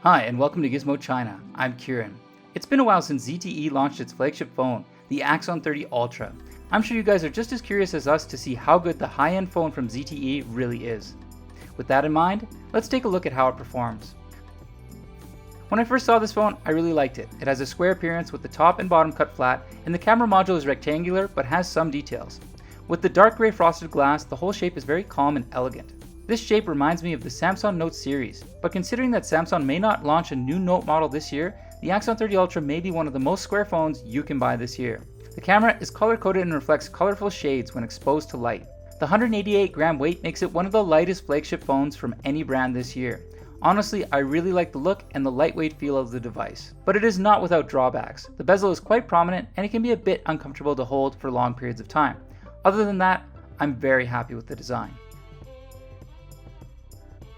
Hi, and welcome to Gizmochina. I'm Kieran. It's been a while since ZTE launched its flagship phone, the AXON 30 Ultra. I'm sure you guys are just as curious as us to see how good the high-end phone from ZTE really is. With that in mind, let's take a look at how it performs. When I first saw this phone, I really liked it. It has a square appearance with the top and bottom cut flat, and the camera module is rectangular but has some details. With the dark gray frosted glass, the whole shape is very calm and elegant. This shape reminds me of the Samsung Note series, but considering that Samsung may not launch a new Note model this year, the AXON 30 Ultra may be one of the most square phones you can buy this year. The camera is color-coded and reflects colorful shades when exposed to light. The 188-gram weight makes it one of the lightest flagship phones from any brand this year. Honestly, I really like the look and the lightweight feel of the device. But it is not without drawbacks. The bezel is quite prominent and it can be a bit uncomfortable to hold for long periods of time. Other than that, I'm very happy with the design.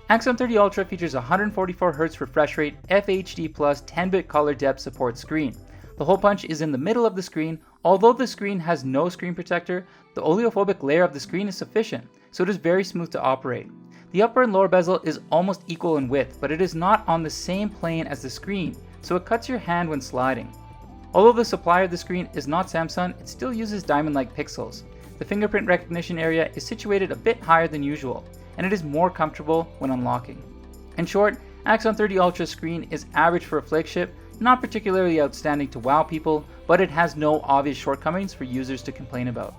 AXON 30 Ultra features a 144Hz refresh rate, FHD+, 10-bit color depth support screen. The hole punch is in the middle of the screen. Although the screen has no screen protector, the oleophobic layer of the screen is sufficient, so it is very smooth to operate. The upper and lower bezel is almost equal in width, but it is not on the same plane as the screen, so it cuts your hand when sliding. Although the supplier of the screen is not Samsung, it still uses diamond-like pixels. The fingerprint recognition area is situated a bit higher than usual, and it is more comfortable when unlocking. In short, AXON 30 Ultra screen is average for a flagship, not particularly outstanding to wow people, but it has no obvious shortcomings for users to complain about.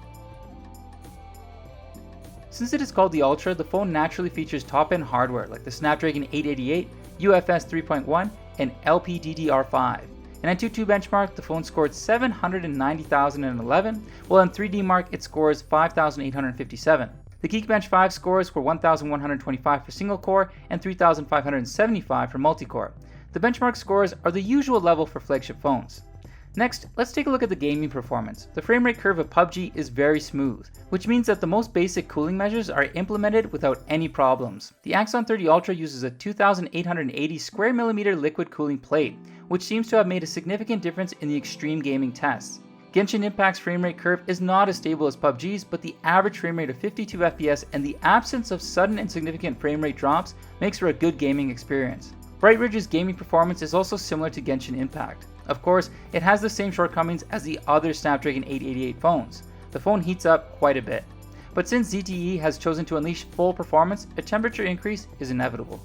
Since it is called the Ultra, the phone naturally features top-end hardware like the Snapdragon 888, UFS 3.1, and LPDDR5. In Antutu benchmark, the phone scored 790,011, while in 3D Mark it scores 5,857. The Geekbench 5 scores were 1,125 for single core and 3,575 for multi-core. The benchmark scores are the usual level for flagship phones. Next, let's take a look at the gaming performance. The frame rate curve of PUBG is very smooth, which means that the most basic cooling measures are implemented without any problems. The AXON 30 Ultra uses a 2,880 square millimeter liquid cooling plate, which seems to have made a significant difference in the extreme gaming tests. Genshin Impact's frame rate curve is not as stable as PUBG's, but the average frame rate of 52 FPS and the absence of sudden and significant frame rate drops makes for a good gaming experience. Bright Ridge's gaming performance is also similar to Genshin Impact. Of course, it has the same shortcomings as the other Snapdragon 888 phones. The phone heats up quite a bit. But since ZTE has chosen to unleash full performance, a temperature increase is inevitable.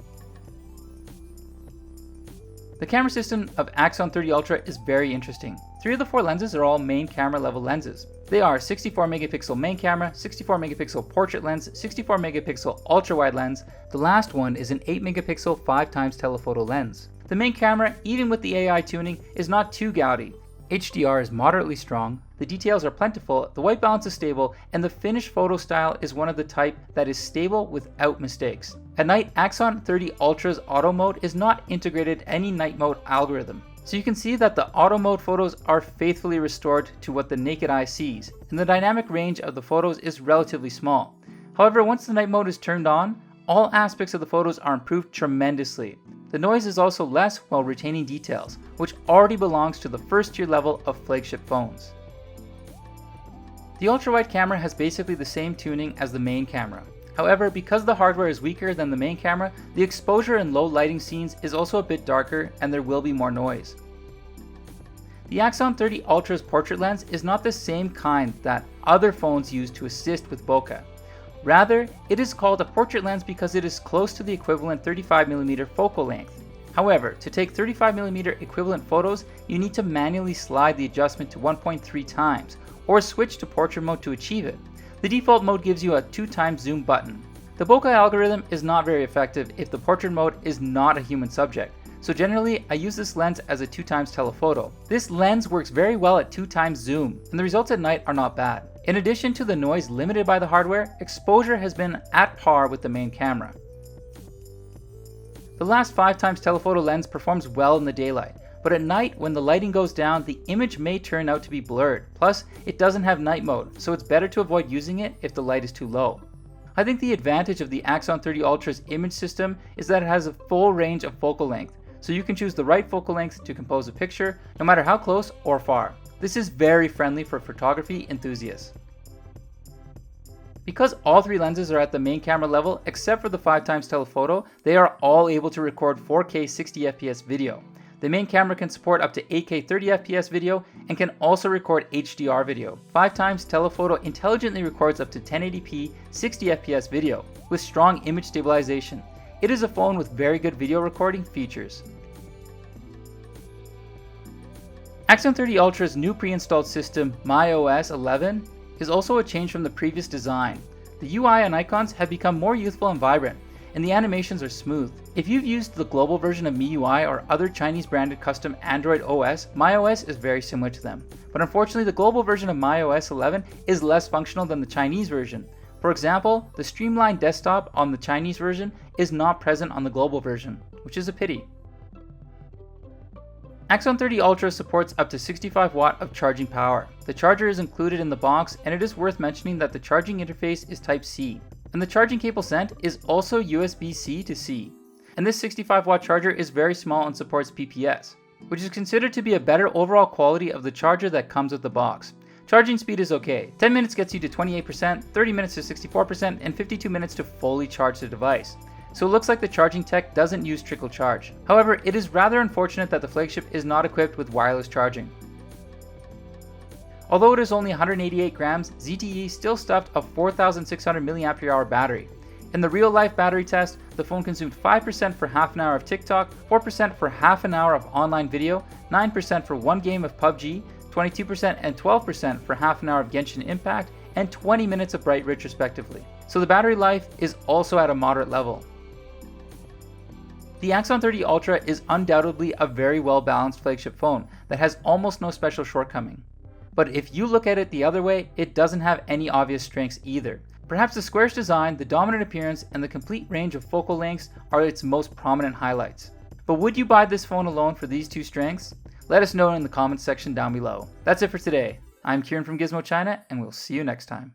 The camera system of AXON 30 Ultra is very interesting. 3 of the 4 lenses are all main camera level lenses. They are 64 megapixel main camera, 64 megapixel portrait lens, 64 megapixel ultra wide lens. The last one is an 8 megapixel 5x telephoto lens. The main camera, even with the AI tuning, is not too gaudy. HDR is moderately strong, the details are plentiful, the white balance is stable, and the finished photo style is one of the type that is stable without mistakes. At night, AXON 30 Ultra's auto mode is not integrated any night mode algorithm. So you can see that the auto mode photos are faithfully restored to what the naked eye sees, and the dynamic range of the photos is relatively small. However, once the night mode is turned on, all aspects of the photos are improved tremendously. The noise is also less while retaining details, which already belongs to the first tier level of flagship phones. The ultra-wide camera has basically the same tuning as the main camera. However, because the hardware is weaker than the main camera, the exposure in low lighting scenes is also a bit darker and there will be more noise. The AXON 30 Ultra's portrait lens is not the same kind that other phones use to assist with bokeh. Rather, it is called a portrait lens because it is close to the equivalent 35mm focal length. However, to take 35mm equivalent photos, you need to manually slide the adjustment to 1.3 times, or switch to portrait mode to achieve it. The default mode gives you a 2x zoom button. The bokeh algorithm is not very effective if the portrait mode is not a human subject, so generally I use this lens as a 2x telephoto. This lens works very well at 2x zoom, and the results at night are not bad. In addition to the noise limited by the hardware, exposure has been at par with the main camera. The last 5x telephoto lens performs well in the daylight, but at night when the lighting goes down, the image may turn out to be blurred. Plus, it doesn't have night mode, so it's better to avoid using it if the light is too low. I think the advantage of the AXON 30 Ultra's image system is that it has a full range of focal length, so you can choose the right focal length to compose a picture, no matter how close or far. This is very friendly for photography enthusiasts. Because all three lenses are at the main camera level except for the 5x telephoto, they are all able to record 4K 60fps video. The main camera can support up to 8K 30fps video and can also record HDR video. 5x telephoto intelligently records up to 1080p 60fps video with strong image stabilization. It is a phone with very good video recording features. AXON 30 Ultra's new pre-installed system, MyOS 11, is also a change from the previous design. The UI and icons have become more youthful and vibrant, and the animations are smooth. If you've used the global version of MIUI or other Chinese branded custom Android OS, MyOS is very similar to them. But unfortunately, the global version of MyOS 11 is less functional than the Chinese version. For example, the streamlined desktop on the Chinese version is not present on the global version, which is a pity. AXON 30 Ultra supports up to 65 watt of charging power. The charger is included in the box, and it is worth mentioning that the charging interface is Type-C. And the charging cable sent is also USB-C to C. And this 65 watt charger is very small and supports PPS, which is considered to be a better overall quality of the charger that comes with the box. Charging speed is okay. 10 minutes gets you to 28%, 30 minutes to 64%, and 52 minutes to fully charge the device. So it looks like the charging tech doesn't use trickle charge. However, it is rather unfortunate that the flagship is not equipped with wireless charging. Although it is only 188 grams, ZTE still stuffed a 4,600 mAh battery. In the real-life battery test, the phone consumed 5% for half an hour of TikTok, 4% for half an hour of online video, 9% for one game of PUBG, 22% and 12% for half an hour of Genshin Impact, and 20 minutes of Bright Ridge respectively. So the battery life is also at a moderate level. The AXON 30 Ultra is undoubtedly a very well-balanced flagship phone that has almost no special shortcoming. But if you look at it the other way, it doesn't have any obvious strengths either. Perhaps the squarish design, the dominant appearance, and the complete range of focal lengths are its most prominent highlights. But would you buy this phone alone for these two strengths? Let us know in the comments section down below. That's it for today. I'm Kieran from Gizmochina, and we'll see you next time.